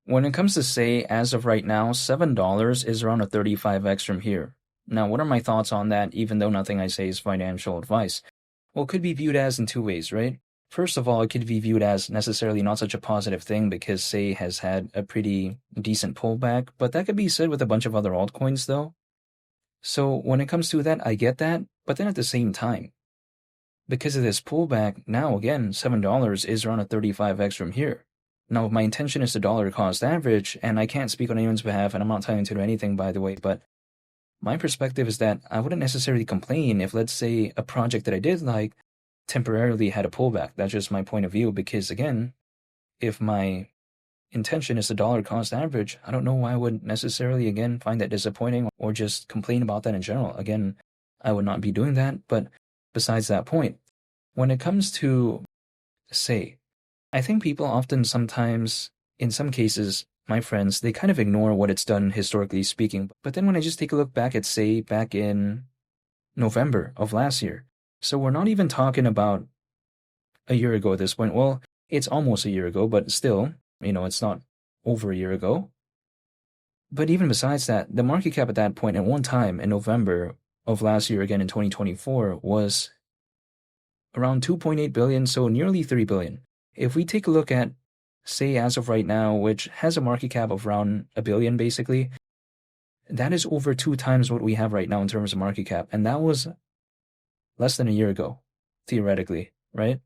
When it comes to SEI, as of right now, $7 is around a 35x from here. Now, what are my thoughts on that, even though nothing I say is financial advice? Well, it could be viewed as in two ways, right? First of all, it could be viewed as necessarily not such a positive thing because SEI has had a pretty decent pullback, but that could be said with a bunch of other altcoins, though. So when it comes to that, I get that, but then at the same time, because of this pullback, now again, $7 is around a 35x from here. Now, my intention is the dollar cost average, and I can't speak on anyone's behalf, and I'm not telling you to do anything, by the way, but my perspective is that I wouldn't necessarily complain if, let's say, a project that I did like temporarily had a pullback. That's just my point of view, because again, if my intention is the dollar cost average, I don't know why I would necessarily, again, find that disappointing or just complain about that in general. Again, I would not be doing that, but besides that point, when it comes to, say, I think people often sometimes, in some cases, my friends, they kind of ignore what it's done historically speaking. But then when I just take a look back at, say, back in November of last year, so we're not even talking about a year ago at this point. Well, it's almost a year ago, but still, it's not over a year ago. But even besides that, the market cap at that point at one time in November of last year, again in 2024, was around 2.8 billion, so nearly 3 billion. If we take a look at, say, as of right now, which has a market cap of around a billion basically, that is over 2 times what we have right now in terms of market cap. And that was less than a year ago, theoretically, right?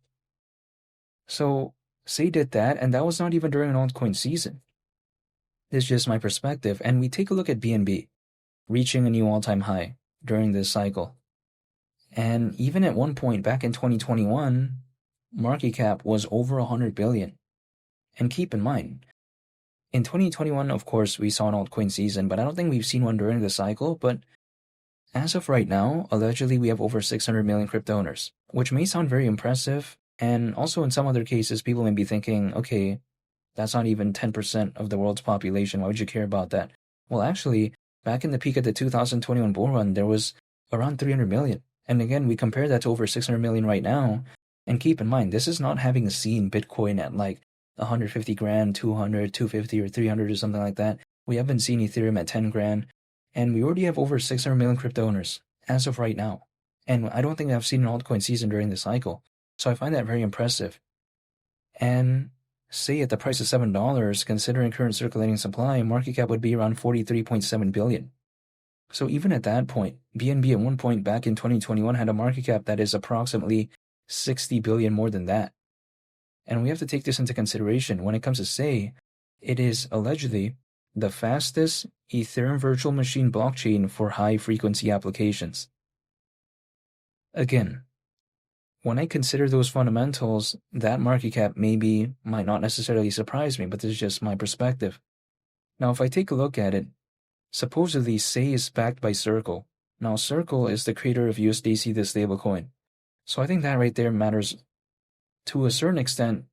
So, SEI did that, and that was not even during an altcoin season. This is just my perspective. And we take a look at BNB, reaching a new all-time high during this cycle. And even at one point back in 2021, market cap was over 100 billion. And keep in mind, in 2021, of course, we saw an altcoin season, but I don't think we've seen one during the cycle. But as of right now, allegedly, we have over 600 million crypto owners, which may sound very impressive. And also in some other cases, people may be thinking, okay, that's not even 10% of the world's population. Why would you care about that? Well, actually, back in the peak of the 2021 bull run, there was around 300 million. And again, we compare that to over 600 million right now. And keep in mind, this is not having seen Bitcoin at like 150 grand, 200, 250, or 300 or something like that. We haven't seen Ethereum at 10 grand. And we already have over 600 million crypto owners as of right now. And I don't think I've seen an altcoin season during the cycle. So I find that very impressive. And say at the price of $7, considering current circulating supply, market cap would be around 43.7 billion. So even at that point, BNB at one point back in 2021 had a market cap that is approximately 60 billion more than that. And we have to take this into consideration. When it comes to SEI, it is allegedly the fastest Ethereum virtual machine blockchain for high-frequency applications. Again, when I consider those fundamentals, that market cap might not necessarily surprise me, but this is just my perspective. Now, if I take a look at it, supposedly SEI is backed by Circle. Now, Circle is the creator of USDC, the stablecoin. So I think that right there matters to a certain extent,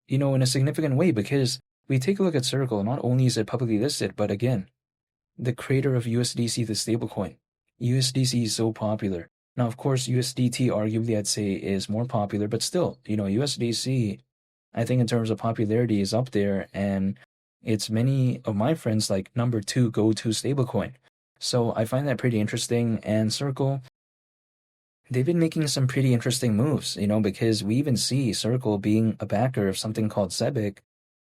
in a significant way, because we take a look at Circle, not only is it publicly listed, but again, the creator of USDC, the stablecoin. USDC is so popular. Now, of course, USDT arguably I'd say is more popular, but still, USDC, I think in terms of popularity is up there, and it's many of my friends like number 2 go-to stablecoin. So I find that pretty interesting, and Circle, they've been making some pretty interesting moves, because we even see Circle being a backer of something called Zebic,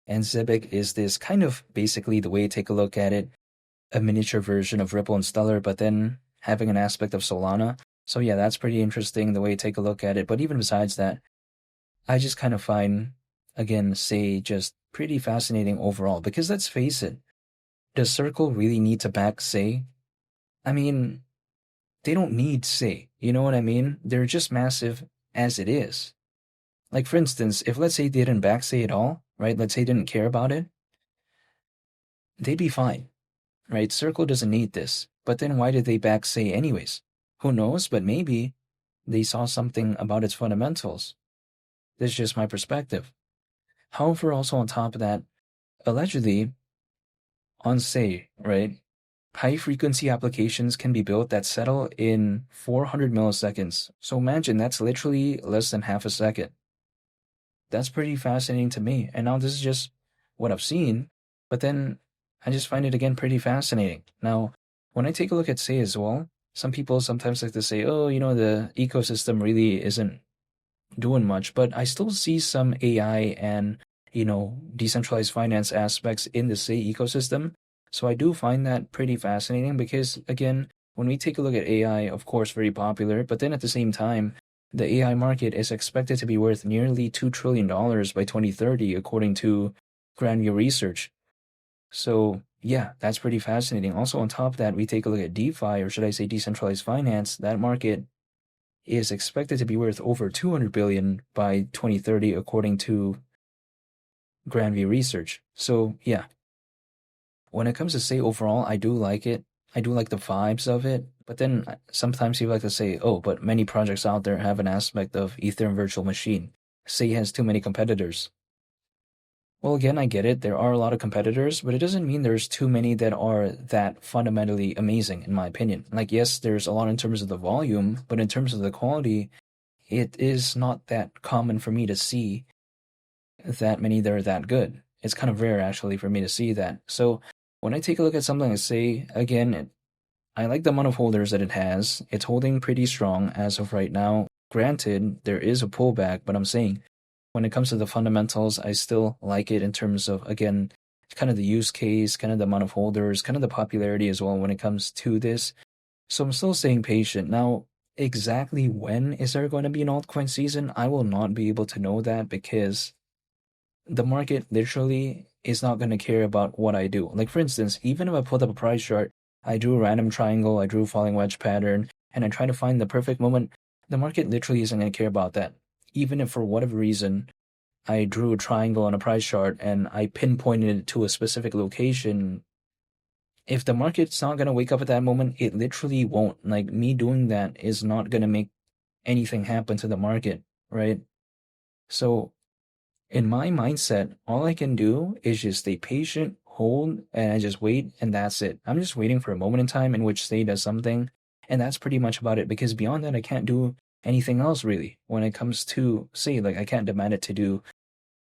and Zebic is this kind of basically the way to take a look at it, a miniature version of Ripple and Stellar, but then having an aspect of Solana. So yeah, that's pretty interesting the way to take a look at it. But even besides that, I just kind of find, again, SEI just pretty fascinating overall. Because let's face it, does Circle really need to back SEI? I mean, they don't need SEI. You know what I mean? They're just massive as it is. Like for instance, if let's say they didn't back SEI at all, right? Let's say they didn't care about it, they'd be fine, right? Circle doesn't need this. But then why did they back SEI anyways? Who knows, but maybe they saw something about its fundamentals. This is just my perspective. However, also on top of that, allegedly, on SEI, right, high-frequency applications can be built that settle in 400 milliseconds. So imagine that's literally less than half a second. That's pretty fascinating to me. And now this is just what I've seen, but then I just find it again pretty fascinating. Now, when I take a look at SEI as well, some people sometimes like to say, oh, the ecosystem really isn't doing much, but I still see some AI and, decentralized finance aspects in the SEI ecosystem. So I do find that pretty fascinating because, again, when we take a look at AI, of course, very popular, but then at the same time, the AI market is expected to be worth nearly $2 trillion by 2030, according to Grandview Research. So, yeah, that's pretty fascinating. Also, on top of that, we take a look at DeFi, or should I say decentralized finance. That market is expected to be worth over 200 billion by 2030, according to Grandview Research. So, yeah, when it comes to SEI overall, I do like it. I do like the vibes of it. But then sometimes people like to say, oh, but many projects out there have an aspect of Ethereum virtual machine. SEI has too many competitors. Well, again, I get it. There are a lot of competitors, but it doesn't mean there's too many that are that fundamentally amazing, in my opinion. Like, yes, there's a lot in terms of the volume, but in terms of the quality, it is not that common for me to see that many that are that good. It's kind of rare, actually, for me to see that. So when I take a look at something and say, again, I like the amount of holders that it has. It's holding pretty strong as of right now. Granted, there is a pullback, but I'm saying when it comes to the fundamentals, I still like it in terms of, again, kind of the use case, kind of the amount of holders, kind of the popularity as well when it comes to this. So I'm still staying patient. Now, exactly when is there going to be an altcoin season? I will not be able to know that because the market literally is not going to care about what I do. Like, for instance, even if I pulled up a price chart, I drew a random triangle, I drew a falling wedge pattern, and I try to find the perfect moment, the market literally isn't going to care about that. Even if for whatever reason I drew a triangle on a price chart and I pinpointed it to a specific location, if the market's not going to wake up at that moment, it literally won't. Like, me doing that is not going to make anything happen to the market, right? So in my mindset, all I can do is just stay patient, hold, and I just wait, and that's it. I'm just waiting for a moment in time in which SEI does something, and that's pretty much about it. Because beyond that, I can't do anything else really when it comes to SEI. Like, I can't demand it to do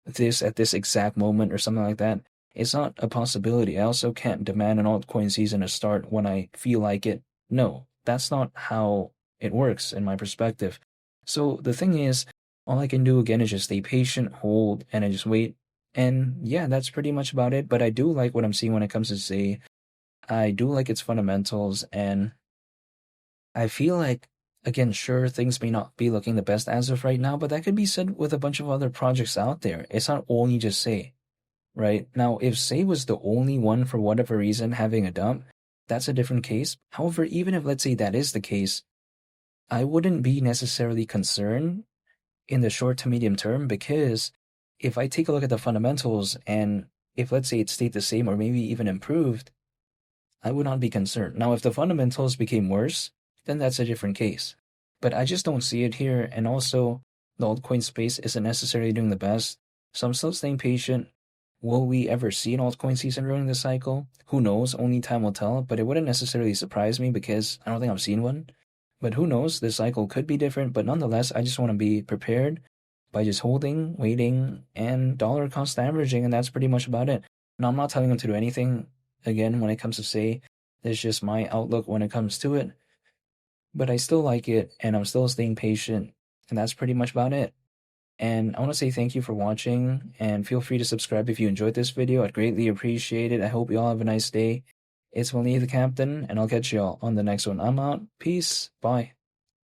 this at this exact moment or something like that. It's not a possibility. I also can't demand an altcoin season to start when I feel like it. No, that's not how it works in my perspective. So the thing is, all I can do again is just stay patient, hold, and I just wait. And yeah, that's pretty much about it. But I do like what I'm seeing when it comes to SEI. I do like its fundamentals, and I feel like, again, sure, things may not be looking the best as of right now, but that could be said with a bunch of other projects out there. It's not only just SEI, right? Now, if SEI was the only one for whatever reason having a dump, that's a different case. However, even if, let's say, that is the case, I wouldn't be necessarily concerned in the short to medium term, because if I take a look at the fundamentals and if, let's say, it stayed the same or maybe even improved, I would not be concerned. Now, if the fundamentals became worse, then that's a different case. But I just don't see it here, and also the altcoin space isn't necessarily doing the best, so I'm still staying patient. Will we ever see an altcoin season during this cycle? Who knows? Only time will tell, but it wouldn't necessarily surprise me because I don't think I've seen one. But who knows? This cycle could be different, but nonetheless, I just want to be prepared by just holding, waiting, and dollar cost averaging, and that's pretty much about it. Now, I'm not telling them to do anything, again, when it comes to SEI. It's just my outlook when it comes to it. But I still like it, and I'm still staying patient, and that's pretty much about it. And I want to say thank you for watching, and feel free to subscribe if you enjoyed this video. I'd greatly appreciate it. I hope you all have a nice day. It's Willie the Captain, and I'll catch y'all on the next one. I'm out. Peace. Bye.